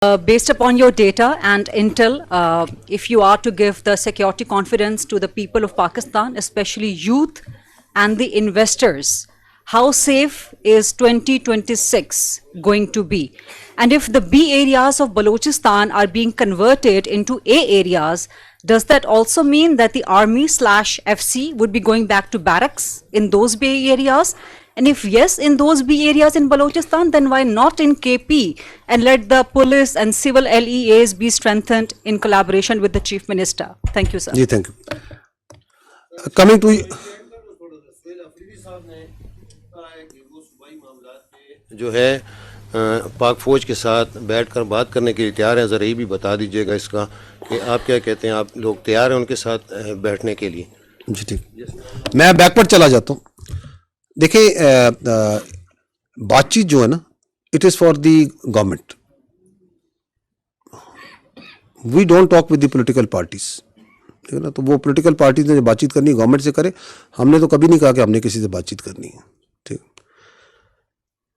Based upon your data and intel, if you are to give the security confidence to the people of Pakistan, especially youth and the investors, how safe is 2026 going to be? And if the B areas of Balochistan are being converted into A areas, does that also mean that the army/FC would be going back to barracks in those B areas? And if yes, in those B areas in Balochistan, then why not in KP, and let the police and civil LEAs be strengthened in collaboration with the Chief Minister? Thank you, sir. جی thank you. Coming to جو ہے پاک فوج کے ساتھ بیٹھ کر بات کرنے کے لیے تیار ہیں. ذرا یہ بھی بتا دیجیے گا اس کا کہ آپ کیا کہتے ہیں, آپ لوگ تیار ہیں ان کے ساتھ بیٹھنے کے لیے؟ جی ٹھیک. میں بیک ورڈ چلا جاتا ہوں. دیکھیں بات چیت جو ہے نا, it is for the government. We don't talk with the political parties, ٹھیک ہے نا. تو وہ پولیٹیکل پارٹیز نے جو بات چیت کرنی ہے گورنمنٹ سے کرے. ہم نے تو کبھی نہیں کہا کہ ہم نے کسی سے بات چیت کرنی ہے. ٹھیک.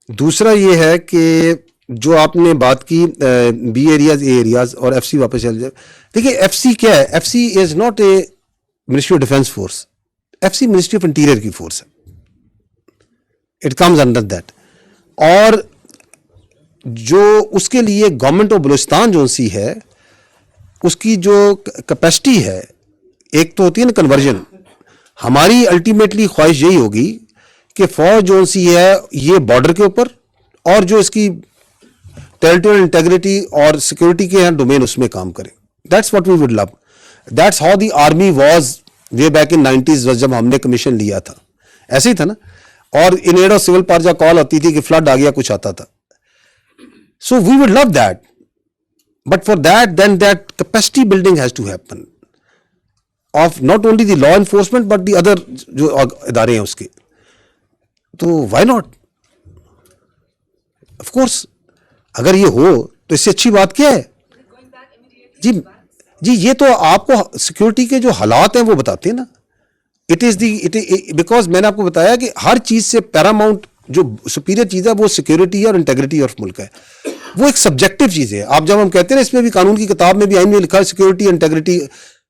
دوسرا یہ ہے کہ جو آپ نے بات کی بی ایریاز اے ایریاز اور ایف سی واپس چل جائے. دیکھیے ایف سی کیا ہے؟ F C is not a ministry of defence force. F C ministry of interior کی فورس ہے. It comes under that. اور جو اس کے لیے گورنمنٹ آف بلوچستان جو سی ہے اس کی جو کیپیسٹی ہے, ایک تو ہوتی ہے نا کنورژن. ہماری الٹیمیٹلی خواہش یہی ہوگی کہ فوج جو سی ہے یہ بارڈر کے اوپر اور جو اس کی ٹیریٹوریل انٹیگریٹی اور سیکورٹی کے ہیں ڈومین اس میں کام کرے. That's what we would love. That's how the army was way back in 90s جب ہم نے کمیشن لیا تھا. ایسے ہی تھا نا. اور ان ایڈ آف سول پارجا کال ہوتی تھی کہ فلڈ آ گیا, کچھ آتا تھا. So we would love that, but for that then that capacity building has to happen of not only the law enforcement but the other جو ادارے ہیں اس کے. تو وائی ناٹ, آف کورس اگر یہ ہو تو اس سے اچھی بات کیا ہے؟ جی یہ تو آپ کو سیکورٹی کے جو حالات ہیں وہ بتاتے ہیں نا. اٹ از بیکاز میں نے آپ کو بتایا کہ ہر چیز سے پیراماؤنٹ جو سپیریئر چیز ہے وہ سیکورٹی اور انٹیگریٹی آف ملک ہے. وہ ایک سبجیکٹو چیز ہے. آپ جب ہم کہتے ہیں نا اس میں بھی قانون کی کتاب میں بھی آئین میں لکھا ہے سیکورٹی انٹیگریٹی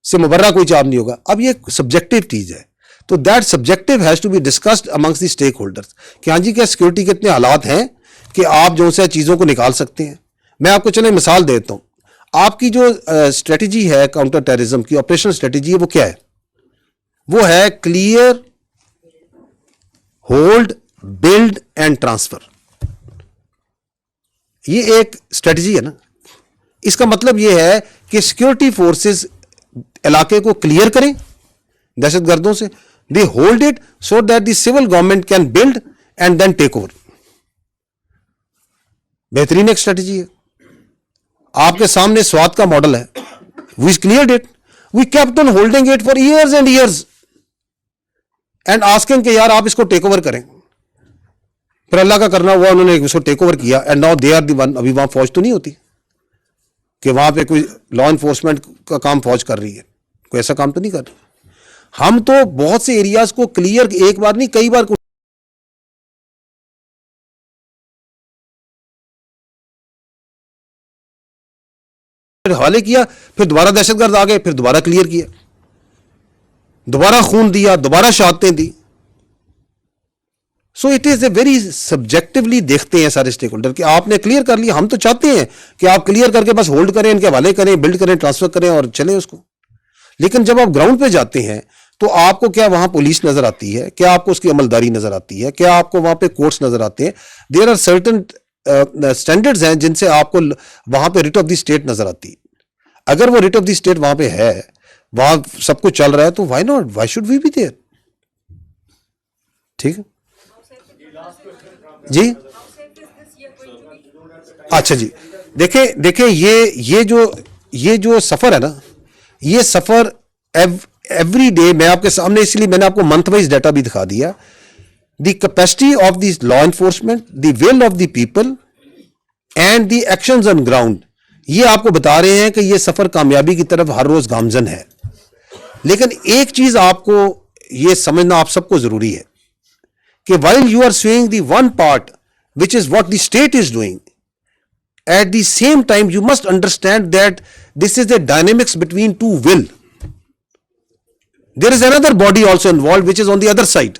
سے مبرہ کوئی چاب نہیں ہوگا. اب یہ سبجیکٹو چیز ہے. تو that subjective has to be discussed amongst the stakeholders کہ ہاں جی کیا سیکورٹی کے اتنے حالات ہیں کہ آپ جو سے چیزوں کو نکال سکتے ہیں. میں آپ کو چلیں مثال دیتا ہوں. آپ کی جو اسٹریٹجی ہے کاؤنٹر ٹیررزم کی آپریشنل اسٹریٹجی ہے وہ کیا ہے؟ وہ ہے clear, hold, build and transfer. یہ ایک اسٹریٹجی ہے نا. اس کا مطلب یہ ہے کہ سیکورٹی فورسز علاقے کو کلیئر کریں دہشت گردوں سے. They hold it so that the civil government can build and then take over. بہترین ایک اسٹریٹجی ہے. آپ کے سامنے سوات کا ماڈل ہے. We cleared it. We kept on holding it for years and years and asking کہ یار آپ اس کو ٹیک اوور کریں. پھر اللہ کا کرنا ہوا, انہوں نے اس کو ٹیک اوور کیا and now they are the one. ابھی وہاں فوج تو نہیں ہوتی کہ وہاں پہ کوئی لا انفورسمنٹ کا کام فوج کر رہی ہے, کوئی ایسا کام تو نہیں کر رہی. ہم تو بہت سے ایریاز کو کلیئر ایک بار نہیں کئی بار حوالے کیا, پھر دوبارہ دہشت گرد آ گئے, پھر دوبارہ کلیئر کیا, دوبارہ خون دیا, دوبارہ شہادتیں دی. So it is a very subjectively دیکھتے ہیں سارے اسٹیک ہولڈر کہ آپ نے کلیئر کر لیا. ہم تو چاہتے ہیں کہ آپ کلیئر کر کے بس ہولڈ کریں, ان کے حوالے کریں, بلڈ کریں, ٹرانسفر کریں اور چلیں اس کو. لیکن جب آپ گراؤنڈ پہ جاتے ہیں تو آپ کو کیا وہاں پولیس نظر آتی ہے؟ کیا آپ کو اس کی عملداری نظر آتی ہے؟ کیا آپ کو وہاں پہ کورٹس نظر آتے ہیں؟ دیر آر سرٹن اسٹینڈرڈز ہیں جن سے آپ کو وہاں پہ ریٹ آف دی اسٹیٹ نظر آتی ہے. اگر وہ ریٹ آف دی اسٹیٹ وہاں پہ ہے, وہاں سب کچھ چل رہا ہے, تو why not, why should we be there. ٹھیک ہے جی. اچھا جی, دیکھیں یہ جو سفر ہے نا, یہ سفر ایوری ڈے میں آپ کے سامنے, اس لیے میں نے آپ کو منتھ وائز ڈیٹا بھی دکھا دیا. The capacity of the law enforcement, the will of the people and the actions on ground, یہ آپ کو بتا رہے ہیں کہ یہ سفر کامیابی کی طرف ہر روز گامزن ہے. لیکن ایک چیز آپ کو یہ سمجھنا آپ سب کو ضروری ہے کہ while you are seeing the one part which is what the state is doing, At the same time, you must understand that this is the dynamics between two will. There is another body also involved which is on the other side,